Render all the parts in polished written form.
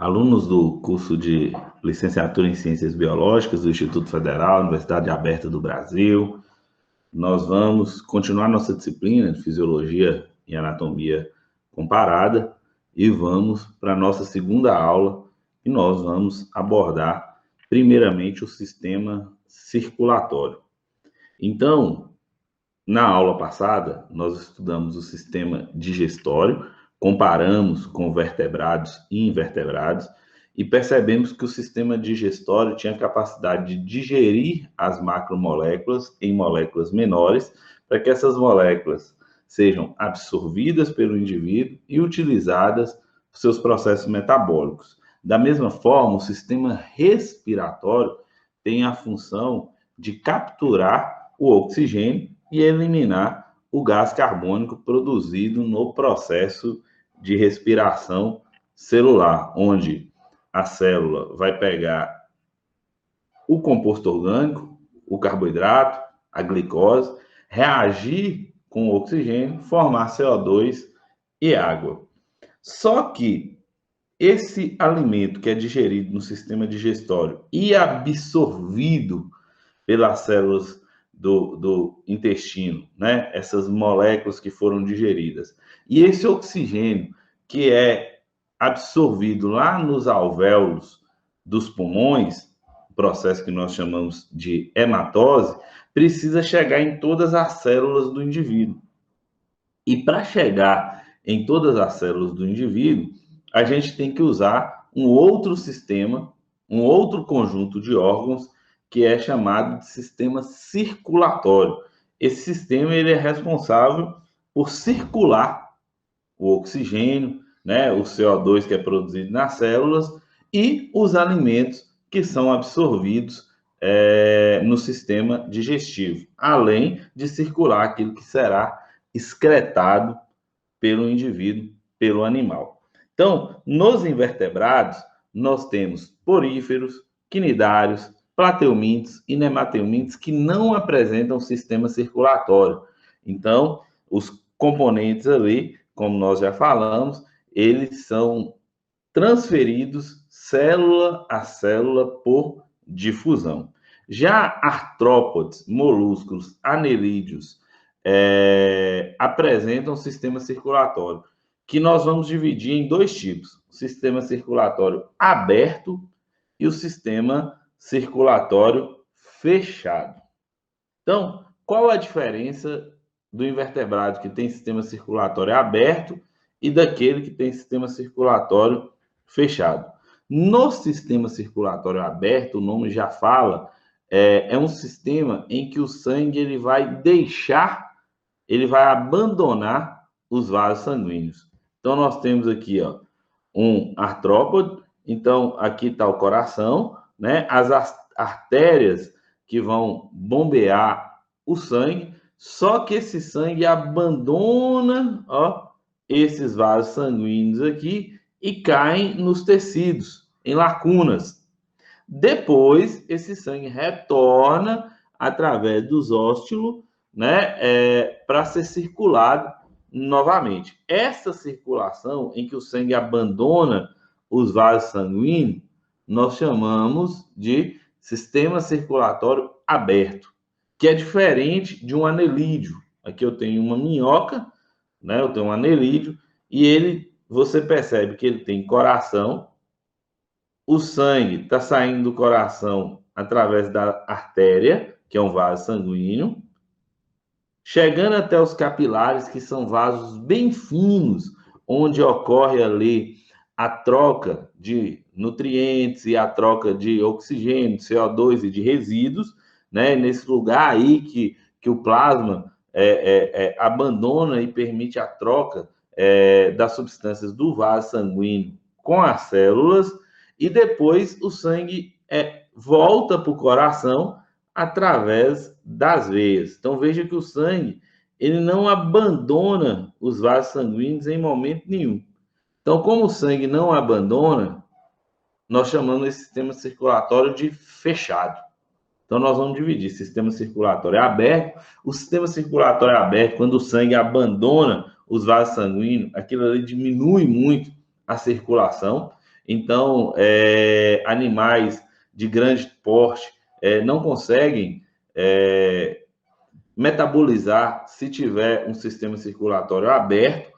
alunos do curso de licenciatura em Ciências Biológicas do Instituto Federal, Universidade Aberta do Brasil. Nós vamos continuar nossa disciplina de Fisiologia e Anatomia Comparada e vamos para a nossa segunda aula e nós vamos abordar primeiramente o sistema circulatório. Então, na aula passada, nós estudamos o sistema digestório, comparamos com vertebrados e invertebrados e percebemos que o sistema digestório tinha a capacidade de digerir as macromoléculas em moléculas menores, para que essas moléculas sejam absorvidas pelo indivíduo e utilizadas para seus processos metabólicos. Da mesma forma, o sistema respiratório tem a função de capturar o oxigênio e eliminar o gás carbônico produzido no processo de respiração celular, onde a célula vai pegar o composto orgânico, o carboidrato, a glicose, reagir com o oxigênio, formar CO2 e água. Só que esse alimento que é digerido no sistema digestório e absorvido pelas células do intestino, né? Essas moléculas que foram digeridas. E esse oxigênio que é absorvido lá nos alvéolos dos pulmões, processo que nós chamamos de hematose, precisa chegar em todas as células do indivíduo. E para chegar em todas as células do indivíduo, a gente tem que usar um outro sistema, um outro conjunto de órgãos que é chamado de sistema circulatório. Esse sistema ele é responsável por circular o oxigênio, né, o CO2 que é produzido nas células e os alimentos que são absorvidos no sistema digestivo, além de circular aquilo que será excretado pelo indivíduo, pelo animal. Então, nos invertebrados, nós temos poríferos, quinidários, plateumintes e nemateumintes que não apresentam sistema circulatório. Então, os componentes ali, como nós já falamos, eles são transferidos célula a célula por difusão. Já artrópodes, molúsculos, anelídeos, apresentam sistema circulatório, que nós vamos dividir em dois tipos: o sistema circulatório aberto e o sistema circulatório fechado. Então, qual a diferença do invertebrado que tem sistema circulatório aberto e daquele que tem sistema circulatório fechado? No sistema circulatório aberto, o nome já fala, é um sistema em que o sangue ele vai abandonar os vasos sanguíneos. Então, nós temos aqui um artrópode. Então, aqui está o coração, né? As artérias que vão bombear o sangue, só que esse sangue abandona esses vasos sanguíneos aqui e caem nos tecidos, em lacunas. Depois, esse sangue retorna através dos óstilos, né, para ser circulado novamente. Essa circulação em que o sangue abandona os vasos sanguíneos, nós chamamos de sistema circulatório aberto, que é diferente de um anelídeo. Aqui eu tenho uma minhoca, né? Eu tenho um anelídeo, e você percebe que ele tem coração, o sangue está saindo do coração através da artéria, que é um vaso sanguíneo, chegando até os capilares, que são vasos bem finos, onde ocorre ali a troca de nutrientes e a troca de oxigênio, CO2 e de resíduos, né? Nesse lugar aí que o plasma abandona e permite a troca das substâncias do vaso sanguíneo com as células, e depois o sangue volta para o coração através das veias. Então, veja que o sangue ele não abandona os vasos sanguíneos em momento nenhum. Então, como o sangue não abandona, nós chamamos esse sistema circulatório de fechado. Então, nós vamos dividir sistema circulatório aberto. O sistema circulatório aberto, quando o sangue abandona os vasos sanguíneos, aquilo ali diminui muito a circulação. Então, animais de grande porte não conseguem metabolizar se tiver um sistema circulatório aberto,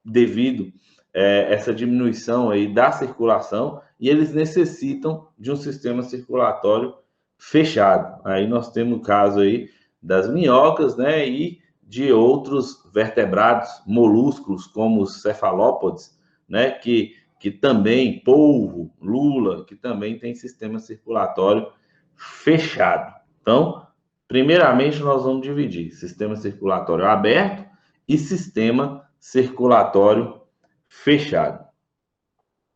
devido essa diminuição aí da circulação, e eles necessitam de um sistema circulatório fechado. Aí nós temos o caso aí das minhocas, né, e de outros vertebrados, molúsculos, como os cefalópodes, né, que também, polvo, lula, que também tem sistema circulatório fechado. Então, primeiramente, nós vamos dividir sistema circulatório aberto e sistema circulatório fechado.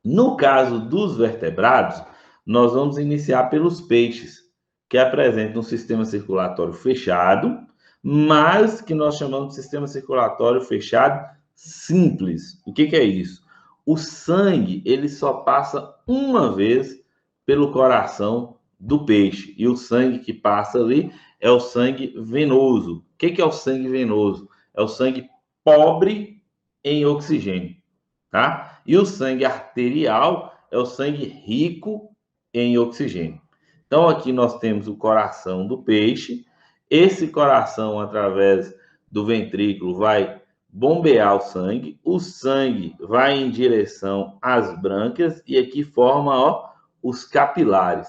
No caso dos vertebrados, nós vamos iniciar pelos peixes, que apresentam um sistema circulatório fechado, mas que nós chamamos de sistema circulatório fechado simples. O que é isso? O sangue, ele só passa uma vez pelo coração do peixe, e o sangue que passa ali é o sangue venoso. O que é o sangue venoso? É o sangue pobre em oxigênio, tá? E o sangue arterial é o sangue rico em oxigênio. Então, aqui nós temos o coração do peixe. Esse coração, através do ventrículo, vai bombear o sangue vai em direção às brânquias e aqui forma os capilares.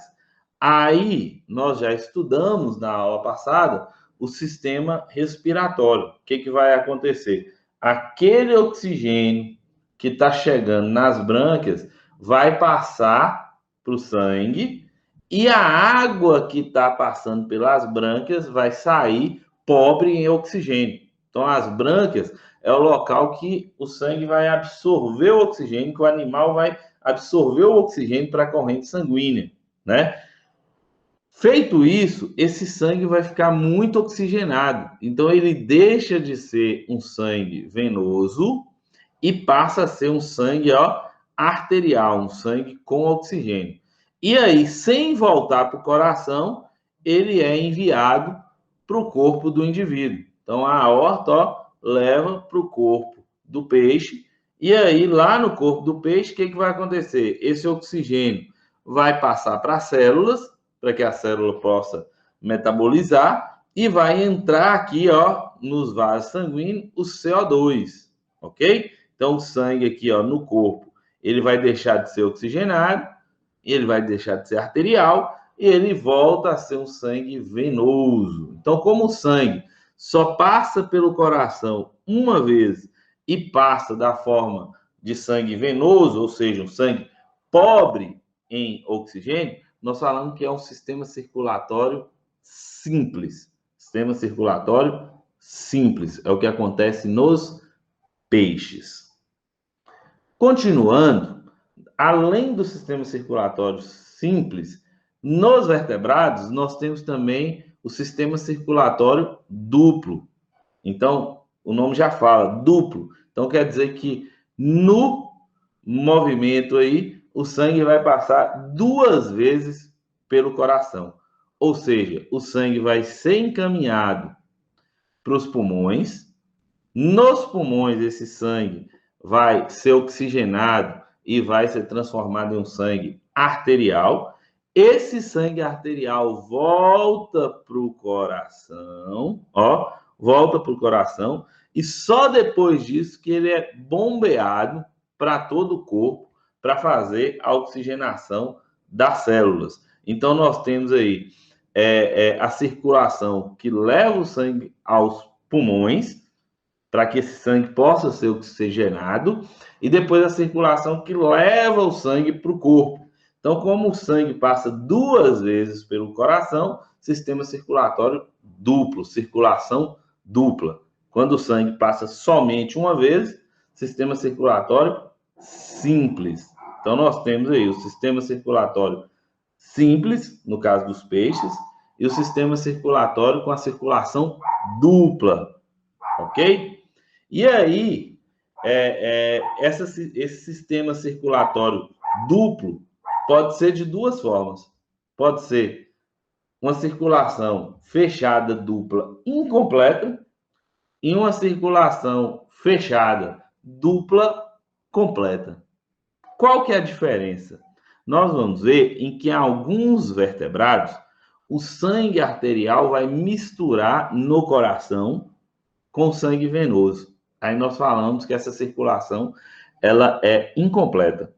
Aí, nós já estudamos na aula passada o sistema respiratório. O que vai acontecer? Aquele oxigênio que está chegando nas brânquias vai passar para o sangue e a água que está passando pelas brânquias vai sair pobre em oxigênio. Então, as brânquias é o local que o sangue vai absorver o oxigênio, que o animal vai absorver o oxigênio para a corrente sanguínea, né? Feito isso, esse sangue vai ficar muito oxigenado. Então, ele deixa de ser um sangue venoso e passa a ser um sangue arterial, um sangue com oxigênio. E aí, sem voltar para o coração, ele é enviado para o corpo do indivíduo. Então, a aorta leva para o corpo do peixe. E aí, lá no corpo do peixe, o que vai acontecer? Esse oxigênio vai passar para as células, para que a célula possa metabolizar, e vai entrar aqui, nos vasos sanguíneos, o CO2, ok? Então, o sangue aqui, no corpo, ele vai deixar de ser oxigenado, ele vai deixar de ser arterial, e ele volta a ser um sangue venoso. Então, como o sangue só passa pelo coração uma vez e passa da forma de sangue venoso, ou seja, um sangue pobre em oxigênio, nós falamos que é um sistema circulatório simples. Sistema circulatório simples. É o que acontece nos peixes. Continuando, além do sistema circulatório simples, nos vertebrados, nós temos também o sistema circulatório duplo. Então, o nome já fala, duplo. Então, quer dizer que no movimento aí, o sangue vai passar 2 vezes pelo coração. Ou seja, o sangue vai ser encaminhado para os pulmões. Nos pulmões, esse sangue vai ser oxigenado e vai ser transformado em um sangue arterial. Esse sangue arterial volta para o coração, volta para o coração, e só depois disso que ele é bombeado para todo o corpo para fazer a oxigenação das células. Então, nós temos aí a circulação que leva o sangue aos pulmões, para que esse sangue possa ser oxigenado, e depois a circulação que leva o sangue para o corpo. Então, como o sangue passa 2 vezes pelo coração, sistema circulatório duplo, circulação dupla. Quando o sangue passa somente uma vez, sistema circulatório simples. Então, nós temos aí o sistema circulatório simples, no caso dos peixes, e o sistema circulatório com a circulação dupla, ok? E aí, esse sistema circulatório duplo pode ser de 2 formas. Pode ser uma circulação fechada dupla incompleta e uma circulação fechada dupla completa. Qual que é a diferença? Nós vamos ver em que alguns vertebrados o sangue arterial vai misturar no coração com sangue venoso. Aí nós falamos que essa circulação ela é incompleta.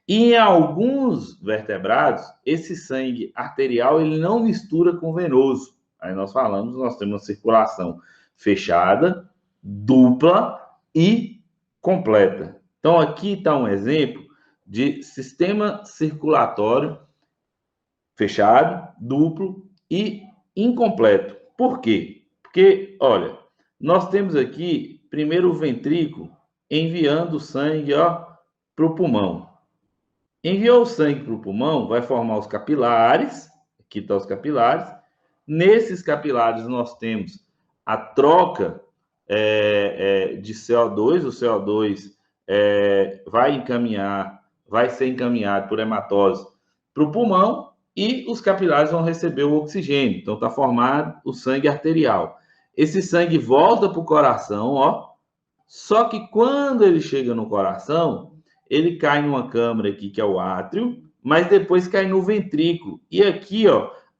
E em alguns vertebrados, esse sangue arterial ele não mistura com venoso. Aí nós falamos, nós temos uma circulação fechada, dupla e completa. Então aqui está um exemplo de sistema circulatório fechado, duplo e incompleto. Por quê? Porque, olha, nós temos aqui, primeiro o ventrículo enviando sangue para o pulmão. Enviou o sangue para o pulmão, vai formar os capilares, aqui estão os capilares. Nesses capilares nós temos a troca de CO2, o CO2 vai ser encaminhado por hematose para o pulmão e os capilares vão receber o oxigênio. Então está formado o sangue arterial. Esse sangue volta para o coração, só que quando ele chega no coração, ele cai numa câmara aqui que é o átrio, mas depois cai no ventrículo. E aqui,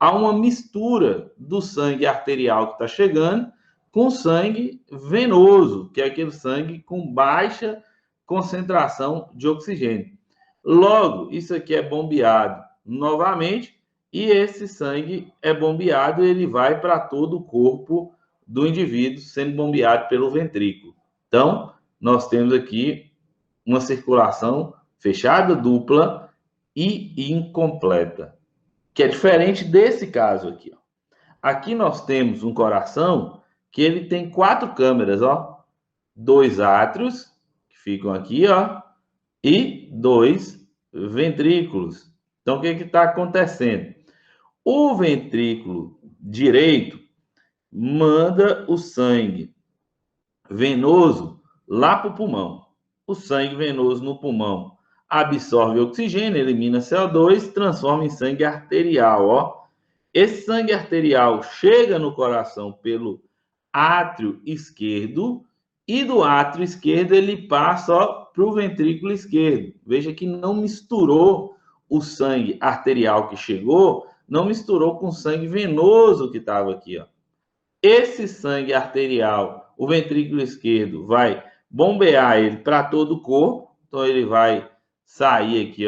há uma mistura do sangue arterial que está chegando com sangue venoso, que é aquele sangue com baixa concentração de oxigênio. Logo, isso aqui é bombeado novamente e esse sangue é bombeado e ele vai para todo o corpo do indivíduo, sendo bombeado pelo ventrículo. Então, nós temos aqui uma circulação fechada, dupla e incompleta, que é diferente desse caso aqui. Aqui nós temos um coração que ele tem 4 câmeras, 2 átrios, que ficam aqui, e 2 ventrículos. Então, o que está acontecendo? O ventrículo direito manda o sangue venoso lá para o pulmão. O sangue venoso no pulmão absorve oxigênio, elimina CO2, transforma em sangue arterial, Esse sangue arterial chega no coração pelo átrio esquerdo e do átrio esquerdo ele passa para o ventrículo esquerdo. Veja que não misturou o sangue arterial que chegou, não misturou com o sangue venoso que estava aqui, Esse sangue arterial, o ventrículo esquerdo vai bombear ele para todo o corpo, então ele vai sair aqui,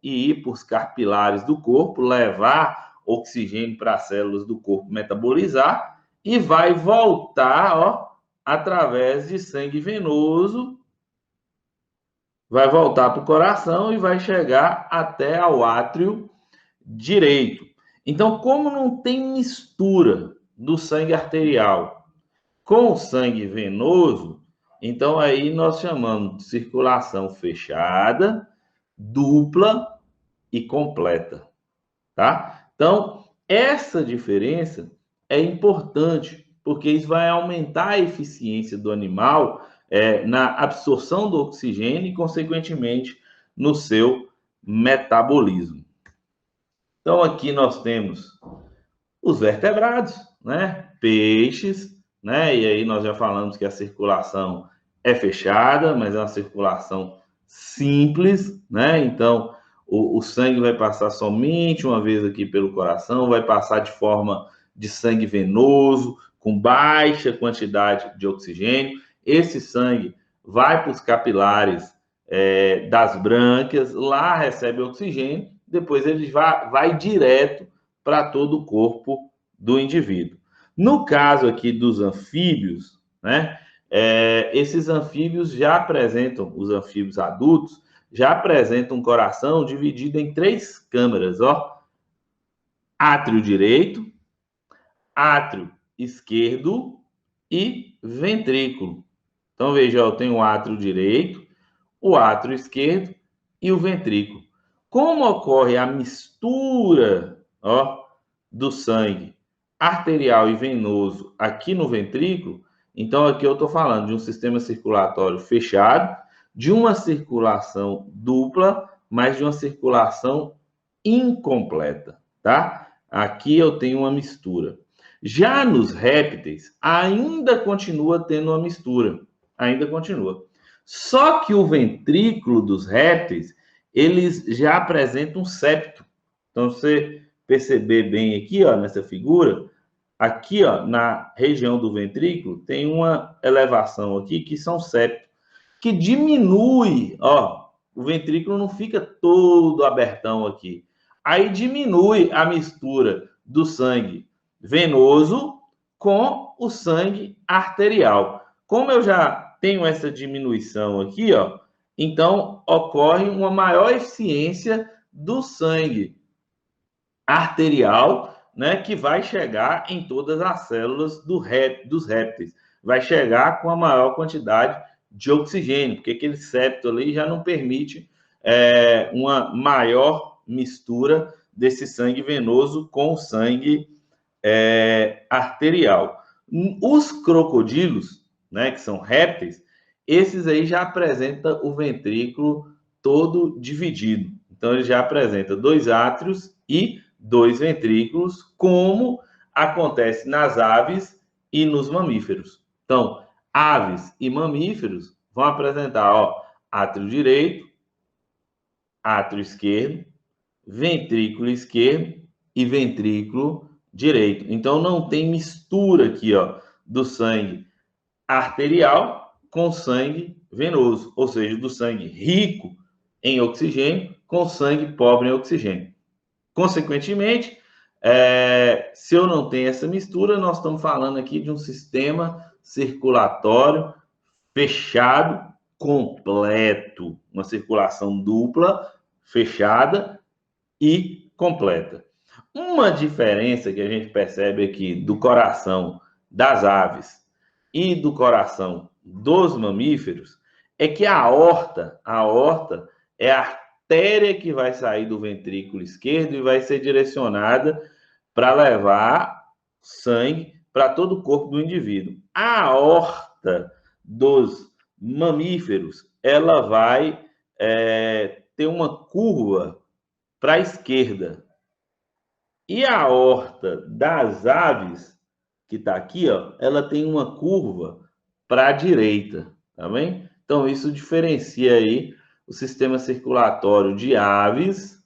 e ir para os capilares do corpo, levar oxigênio para as células do corpo metabolizar e vai voltar, através de sangue venoso, vai voltar para o coração e vai chegar até ao átrio direito. Então, como não tem mistura do sangue arterial com o sangue venoso, então aí nós chamamos de circulação fechada, dupla e completa, tá? Então, essa diferença é importante, porque isso vai aumentar a eficiência do animal na absorção do oxigênio e, consequentemente, no seu metabolismo. Então, aqui nós temos os vertebrados, né? Peixes, né? E aí nós já falamos que a circulação é fechada, mas é uma circulação simples, né? Então, o sangue vai passar somente uma vez aqui pelo coração, vai passar de forma de sangue venoso, com baixa quantidade de oxigênio. Esse sangue vai para os capilares das brânquias, lá recebe oxigênio, depois ele vai direto para todo o corpo do indivíduo. No caso aqui dos anfíbios, né? Esses anfíbios já apresentam, os anfíbios adultos, já apresentam um coração dividido em 3 câmaras, átrio direito, átrio esquerdo e ventrículo. Então, veja, eu tenho o átrio direito, o átrio esquerdo e o ventrículo. Como ocorre a mistura, do sangue arterial e venoso aqui no ventrículo, então aqui eu estou falando de um sistema circulatório fechado, de uma circulação dupla, mas de uma circulação incompleta, tá? Aqui eu tenho uma mistura. Já nos répteis, ainda continua tendo uma mistura, ainda continua. Só que o ventrículo dos répteis, eles já apresentam um septo. Então, se você perceber bem aqui, ó, nessa figura, aqui, ó, na região do ventrículo, tem uma elevação aqui que são septos, que diminui, ó, o ventrículo não fica todo abertão aqui. Aí diminui a mistura do sangue venoso com o sangue arterial. Como eu já tenho essa diminuição aqui, ó, então ocorre uma maior eficiência do sangue arterial, né, que vai chegar em todas as células dos répteis. Vai chegar com a maior quantidade de oxigênio, porque aquele septo ali já não permite uma maior mistura desse sangue venoso com o sangue arterial. Os crocodilos, né, que são répteis, esses aí já apresentam o ventrículo todo dividido. Então, ele já apresenta 2 átrios e 2 ventrículos, como acontece nas aves e nos mamíferos. Então, aves e mamíferos vão apresentar, ó, átrio direito, átrio esquerdo, ventrículo esquerdo e ventrículo direito. Então, não tem mistura aqui, ó, do sangue arterial com sangue venoso, ou seja, do sangue rico em oxigênio com sangue pobre em oxigênio. Consequentemente, se eu não tenho essa mistura, nós estamos falando aqui de um sistema circulatório fechado, completo, uma circulação dupla, fechada e completa. Uma diferença que a gente percebe aqui do coração das aves e do coração dos mamíferos é que a aorta é a artéria que vai sair do ventrículo esquerdo e vai ser direcionada para levar sangue para todo o corpo do indivíduo. A aorta dos mamíferos, ela vai ter uma curva para a esquerda. E a aorta das aves, que está aqui, ó, ela tem uma curva para a direita, tá bem? Então, isso diferencia aí o sistema circulatório de aves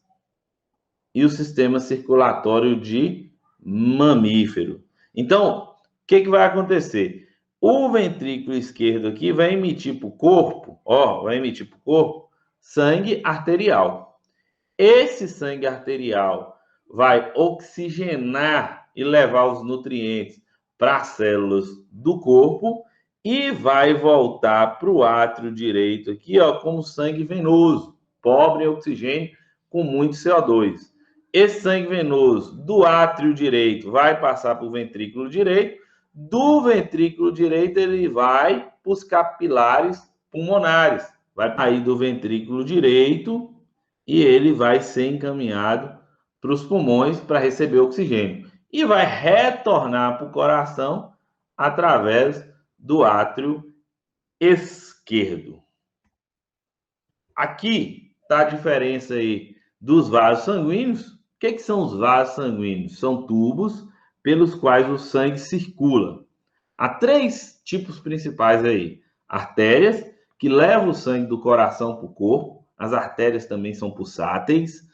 e o sistema circulatório de mamífero. Então, o que vai acontecer? O ventrículo esquerdo aqui vai emitir para o corpo, ó, vai emitir para o corpo sangue arterial. Esse sangue arterial vai oxigenar e levar os nutrientes para as células do corpo e vai voltar para o átrio direito aqui, ó, como sangue venoso, pobre em oxigênio, com muito CO2. Esse sangue venoso do átrio direito vai passar para o ventrículo direito, do ventrículo direito ele vai para os capilares pulmonares, vai sair do ventrículo direito e ele vai ser encaminhado para os pulmões para receber oxigênio e vai retornar para o coração através do átrio esquerdo. Aqui está a diferença aí dos vasos sanguíneos. O que são os vasos sanguíneos? São tubos pelos quais o sangue circula. Há 3 tipos principais aí. Artérias, que levam o sangue do coração para o corpo. As artérias também são pulsáteis.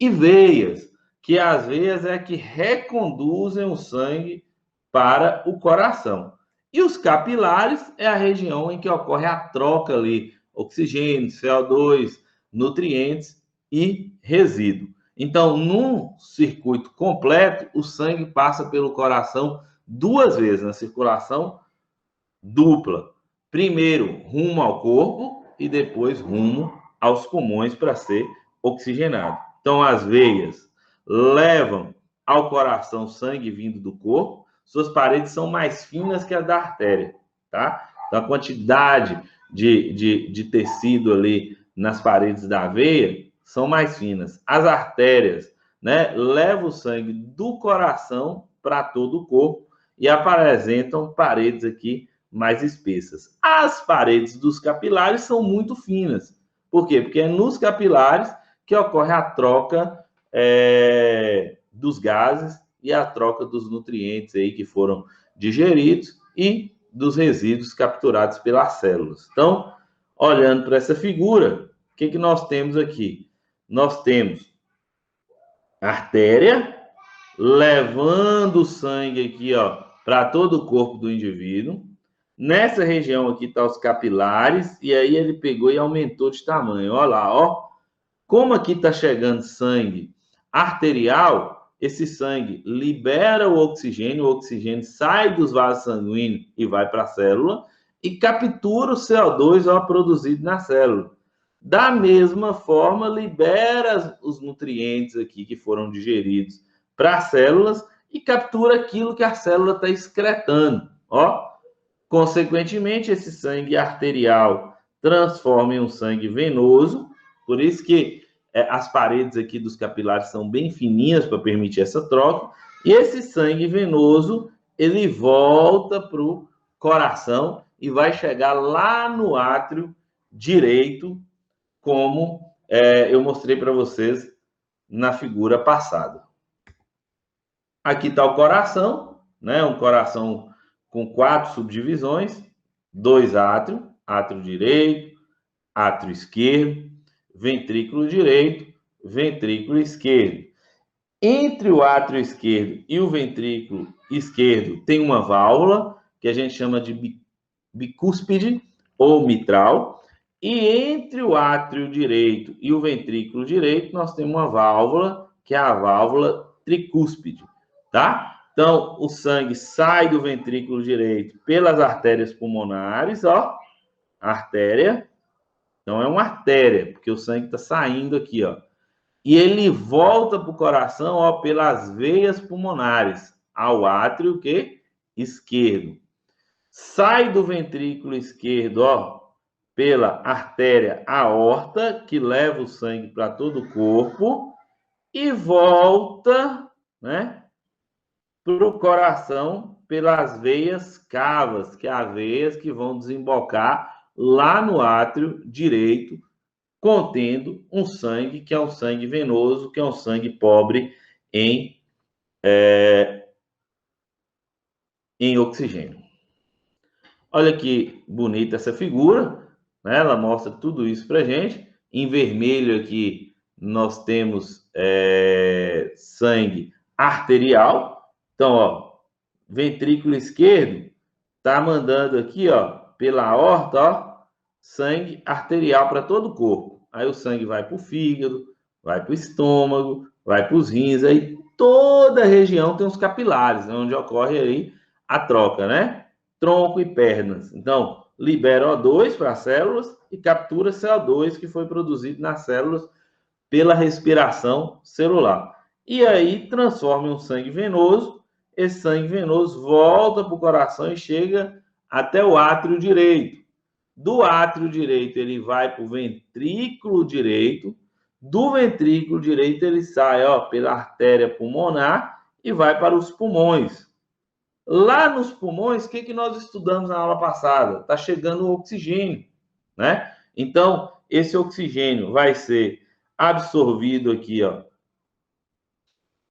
E veias, que as veias é que reconduzem o sangue para o coração. E os capilares é a região em que ocorre a troca ali, oxigênio, CO2, nutrientes e resíduo. Então, num circuito completo, o sangue passa pelo coração 2 vezes, na circulação dupla. Primeiro, rumo ao corpo e depois rumo aos pulmões para ser oxigenado. Então, as veias levam ao coração sangue vindo do corpo, suas paredes são mais finas que as da artéria, tá? Então, a quantidade de tecido ali nas paredes da veia são mais finas. As artérias, né, levam o sangue do coração para todo o corpo e apresentam paredes aqui mais espessas. As paredes dos capilares são muito finas. Por quê? Porque é nos capilares que ocorre a troca dos gases e a troca dos nutrientes aí que foram digeridos e dos resíduos capturados pelas células. Então, olhando para essa figura, o que nós temos aqui? nós temos artéria, levando o sangue aqui, ó, para todo o corpo do indivíduo. Nessa região aqui tá os capilares, e aí ele pegou e aumentou de tamanho. Olha lá, ó. Como aqui está chegando sangue arterial, esse sangue libera o oxigênio sai dos vasos sanguíneos e vai para a célula e captura o CO2 ó, produzido na célula. Da mesma forma, libera os nutrientes aqui que foram digeridos para as células e captura aquilo que a célula está excretando. Ó. Consequentemente, esse sangue arterial transforma em um sangue venoso, por isso que as paredes aqui dos capilares são bem fininhas para permitir essa troca, e esse sangue venoso, ele volta para o coração e vai chegar lá no átrio direito, como eu mostrei para vocês na figura passada. Aqui está o coração, né? Um coração com 4 subdivisões, 2 átrios, átrio direito, átrio esquerdo, ventrículo direito, ventrículo esquerdo. Entre o átrio esquerdo e o ventrículo esquerdo tem uma válvula, que a gente chama de bicúspide ou mitral, e entre o átrio direito e o ventrículo direito, nós temos uma válvula, que é a válvula tricúspide, tá? Então, o sangue sai do ventrículo direito pelas artérias pulmonares, ó, artéria. Então, é uma artéria, porque o sangue está saindo aqui, ó. E ele volta para o coração, ó, pelas veias pulmonares, ao átrio que? Esquerdo. Sai do ventrículo esquerdo, ó, pela artéria aorta, que leva o sangue para todo o corpo, e volta, né, para o coração pelas veias cavas, que é as veias que vão desembocar lá no átrio direito, contendo um sangue que é um sangue venoso, que é um sangue pobre em oxigênio. Olha que bonita essa figura, né? Ela mostra tudo isso para gente. Em vermelho aqui nós temos sangue arterial. Então, ó, ventrículo esquerdo tá mandando aqui, ó, pela aorta, ó, sangue arterial para todo o corpo. Aí o sangue vai para o fígado, vai para o estômago, vai para os rins, aí toda a região tem os capilares, né, onde ocorre aí a troca, né? Tronco e pernas. Então, libera O2 para as células e captura CO2 que foi produzido nas células pela respiração celular. E aí transforma em um sangue venoso. Esse sangue venoso volta para o coração e chega até o átrio direito. Do átrio direito, ele vai para o ventrículo direito. Do ventrículo direito, ele sai ó, pela artéria pulmonar e vai para os pulmões. Lá nos pulmões, o que nós estudamos na aula passada? Está chegando o oxigênio, né? Então, esse oxigênio vai ser absorvido aqui, ó,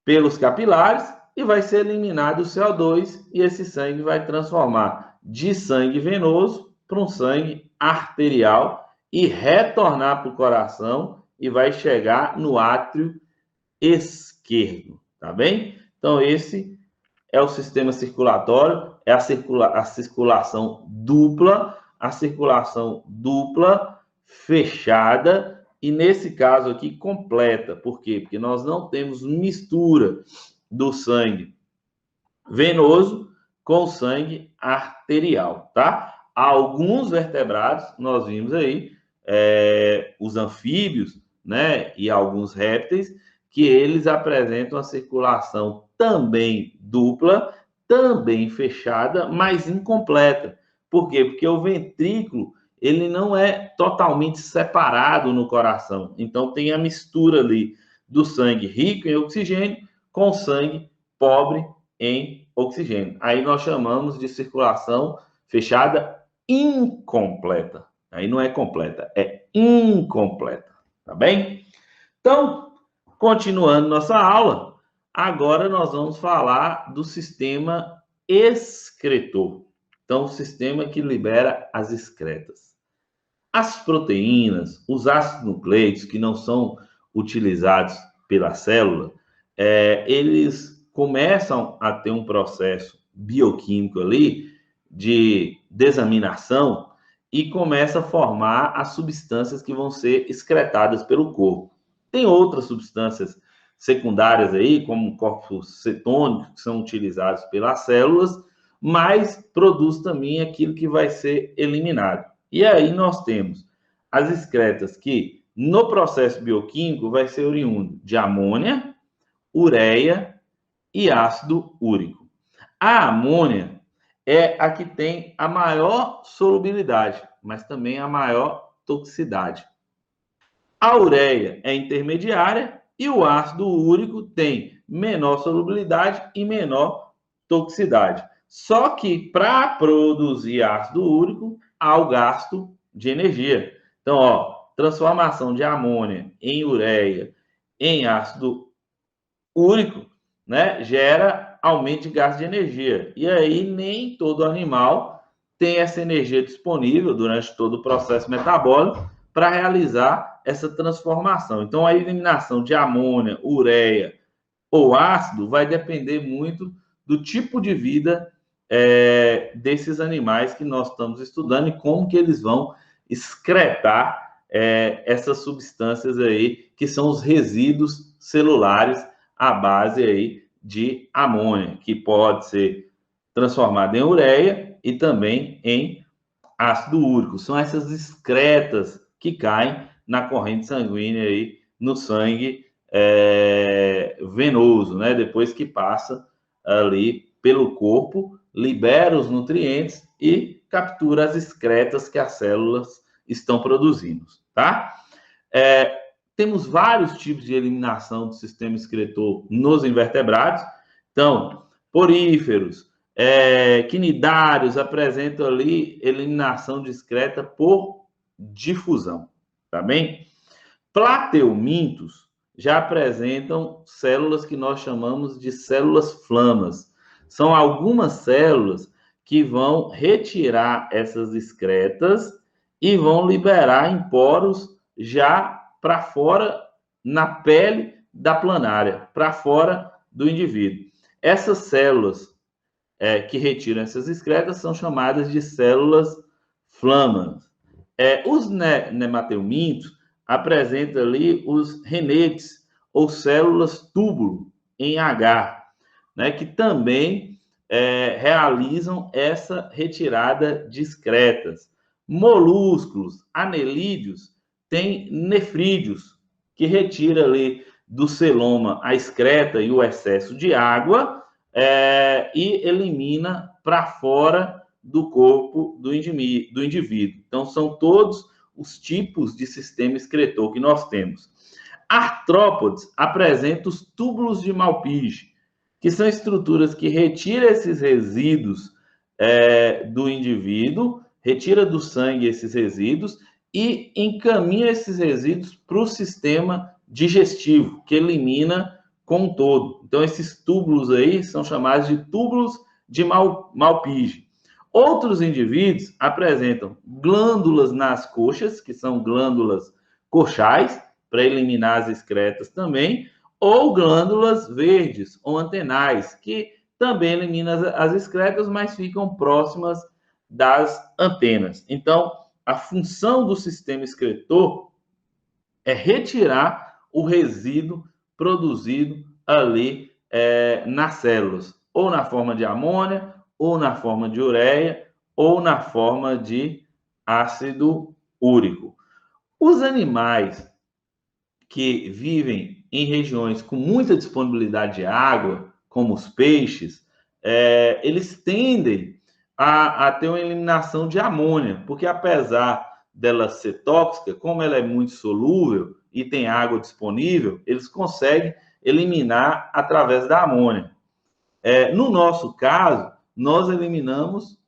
pelos capilares e vai ser eliminado o CO2 e esse sangue vai transformar de sangue venoso para um sangue arterial e retornar para o coração e vai chegar no átrio esquerdo, tá bem? Então, esse é o sistema circulatório, é a circulação dupla, fechada, e nesse caso aqui, completa. Por quê? Porque nós não temos mistura do sangue venoso com o sangue arterial, tá? Alguns vertebrados, nós vimos aí, os anfíbios, né, e alguns répteis, que eles apresentam a circulação também dupla, também fechada, mas incompleta. Por quê? Porque o ventrículo, ele não é totalmente separado no coração. Então, tem a mistura ali do sangue rico em oxigênio com sangue pobre em oxigênio. Aí nós chamamos de circulação fechada incompleta. Aí não é completa, é incompleta. Tá bem? Então, continuando nossa aula, agora nós vamos falar do sistema excretor. Então, o sistema que libera as excretas. As proteínas, os ácidos nucleicos, que não são utilizados pela célula, eles começam a ter um processo bioquímico ali de desaminação e começa a formar as substâncias que vão ser excretadas pelo corpo. Tem outras substâncias secundárias aí, como corpos cetônicos, que são utilizados pelas células, mas produz também aquilo que vai ser eliminado. E aí nós temos as excretas que, no processo bioquímico, vai ser oriundo de amônia, ureia e ácido úrico. A amônia é a que tem a maior solubilidade, mas também a maior toxicidade. A ureia é intermediária e o ácido úrico tem menor solubilidade e menor toxicidade. Só que para produzir ácido úrico, há o gasto de energia. Então, transformação de amônia em ureia em ácido úrico, né, gera aumento de gasto de energia. E aí nem todo animal tem essa energia disponível durante todo o processo metabólico para realizar essa transformação. Então, a eliminação de amônia, ureia ou ácido vai depender muito do tipo de vida desses animais que nós estamos estudando e como que eles vão excretar essas substâncias aí, que são os resíduos celulares à base aí de amônia, que pode ser transformada em ureia e também em ácido úrico. São essas excretas que caem na corrente sanguínea aí, no sangue venoso, né? Depois que passa ali pelo corpo, libera os nutrientes e captura as excretas que as células estão produzindo, tá? Temos vários tipos de eliminação do sistema excretor nos invertebrados. Então, poríferos, quinidários apresentam ali eliminação discreta por difusão, tá bem? Plateumintos já apresentam células que nós chamamos de células flamas. São algumas células que vão retirar essas excretas e vão liberar em poros já para fora, na pele da planária, para fora do indivíduo. Essas células que retiram essas excretas são chamadas de células flamas. Os nemateumintos apresentam ali os renetes, ou células túbulo, em H, né, que também realizam essa retirada de excretas. Moluscos, anelídeos, tem nefrídeos, que retira ali do celoma a excreta e o excesso de água e elimina para fora do corpo do indivíduo. Então, são todos os tipos de sistema excretor que nós temos. Artrópodes apresentam os túbulos de Malpighi, que são estruturas que retiram esses resíduos do indivíduo, retira do sangue esses resíduos e encaminha esses resíduos para o sistema digestivo, que elimina com um todo. Então, esses túbulos aí são chamados de túbulos de Malpighi. Outros indivíduos apresentam glândulas nas coxas, que são glândulas coxais, para eliminar as excretas também, ou glândulas verdes ou antenais, que também eliminam as excretas, mas ficam próximas das antenas. Então, a função do sistema excretor é retirar o resíduo produzido ali nas células, ou na forma de amônia, ou na forma de ureia, ou na forma de ácido úrico. Os animais que vivem em regiões com muita disponibilidade de água, como os peixes, eles tendem a ter uma eliminação de amônia, porque apesar dela ser tóxica, como ela é muito solúvel e tem água disponível, eles conseguem eliminar através da amônia. No nosso caso, nós eliminamos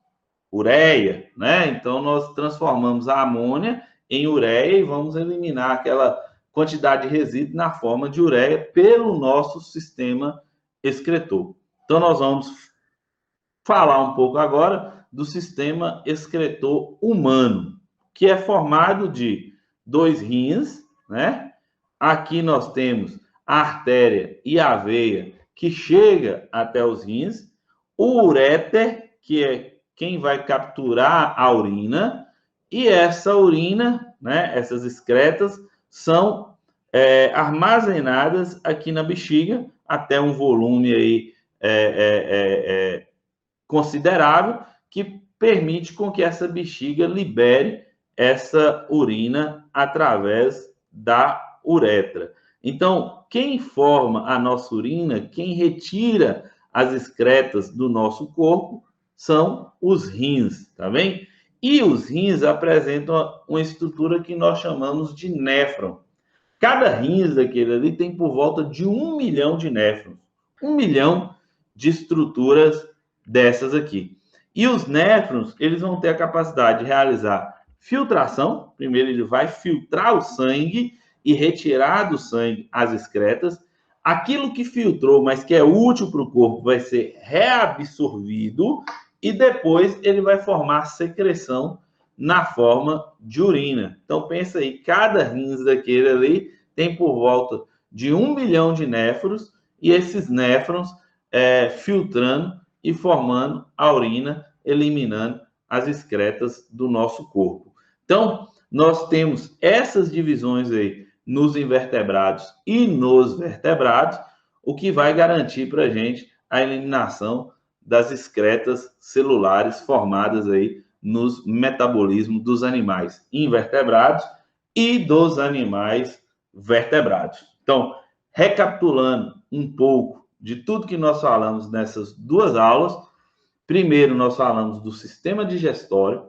ureia, né? Então, nós transformamos a amônia em ureia e vamos eliminar aquela quantidade de resíduo na forma de ureia pelo nosso sistema excretor. Então, nós vamos falar um pouco agora do sistema excretor humano, que é formado de 2 rins, né? Aqui nós temos a artéria e a veia que chega até os rins, o uréter, que é quem vai capturar a urina, e essa urina, né, essas excretas, são armazenadas aqui na bexiga até um volume aí considerável que permite com que essa bexiga libere essa urina através da uretra. Então, quem forma a nossa urina, quem retira as excretas do nosso corpo, são os rins, tá bem? E os rins apresentam uma estrutura que nós chamamos de néfron. Cada rins daquele ali tem por volta de 1 milhão de néfrons. 1 milhão de estruturas dessas aqui. E os néfrons, eles vão ter a capacidade de realizar filtração. Primeiro ele vai filtrar o sangue e retirar do sangue as excretas. Aquilo que filtrou, mas que é útil para o corpo, vai ser reabsorvido e depois ele vai formar secreção na forma de urina. Então, pensa aí, cada rins daquele ali tem por volta de 1 milhão de néfrons e esses néfrons filtrando e formando a urina, eliminando as excretas do nosso corpo. Então, nós temos essas divisões aí nos invertebrados e nos vertebrados, o que vai garantir para a gente a eliminação das excretas celulares formadas aí nos metabolismos dos animais invertebrados e dos animais vertebrados. Então, recapitulando um pouco de tudo que nós falamos nessas duas aulas, primeiro nós falamos do sistema digestório,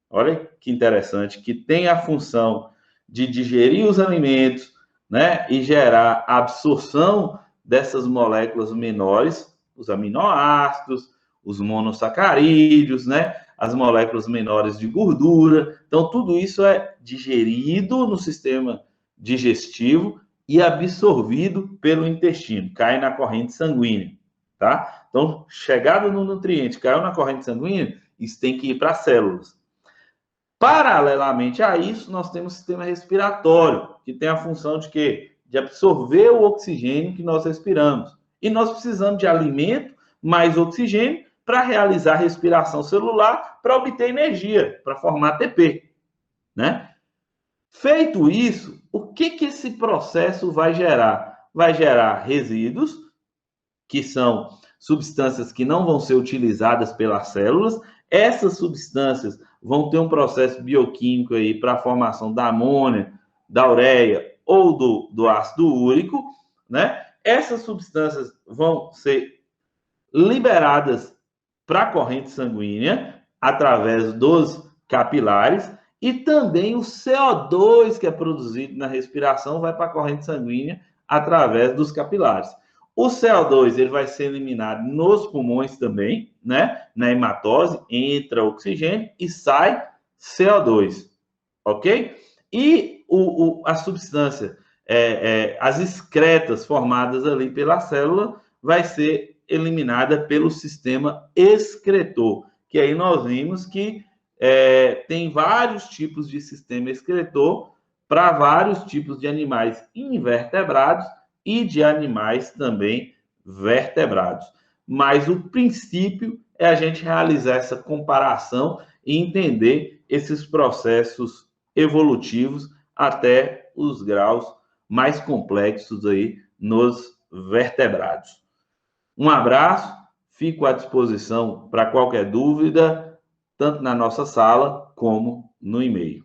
olha que interessante, que tem a função de digerir os alimentos, né, e gerar a absorção dessas moléculas menores, os aminoácidos, os monossacarídeos, né, as moléculas menores de gordura. Então, tudo isso é digerido no sistema digestivo e absorvido pelo intestino, cai na corrente sanguínea, tá? Então, chegado no nutriente, caiu na corrente sanguínea, isso tem que ir para as células. Paralelamente a isso, nós temos o sistema respiratório, que tem a função de quê? De absorver o oxigênio que nós respiramos. E nós precisamos de alimento mais oxigênio para realizar a respiração celular, para obter energia, para formar ATP, né? Feito isso, o que esse processo vai gerar? Vai gerar resíduos, que são substâncias que não vão ser utilizadas pelas células. Essas substâncias vão ter um processo bioquímico aí para a formação da amônia, da ureia ou do ácido úrico, né? Essas substâncias vão ser liberadas para a corrente sanguínea através dos capilares e também o CO2 que é produzido na respiração vai para a corrente sanguínea através dos capilares. O CO2 ele vai ser eliminado nos pulmões também, né? Na hematose, entra oxigênio e sai CO2, ok? E a substância, as excretas formadas ali pela célula, vai ser eliminada pelo sistema excretor, que aí nós vimos que tem vários tipos de sistema excretor para vários tipos de animais invertebrados e de animais também vertebrados. Mas o princípio é a gente realizar essa comparação e entender esses processos evolutivos até os graus mais complexos aí nos vertebrados. Um abraço, fico à disposição para qualquer dúvida, tanto na nossa sala como no e-mail.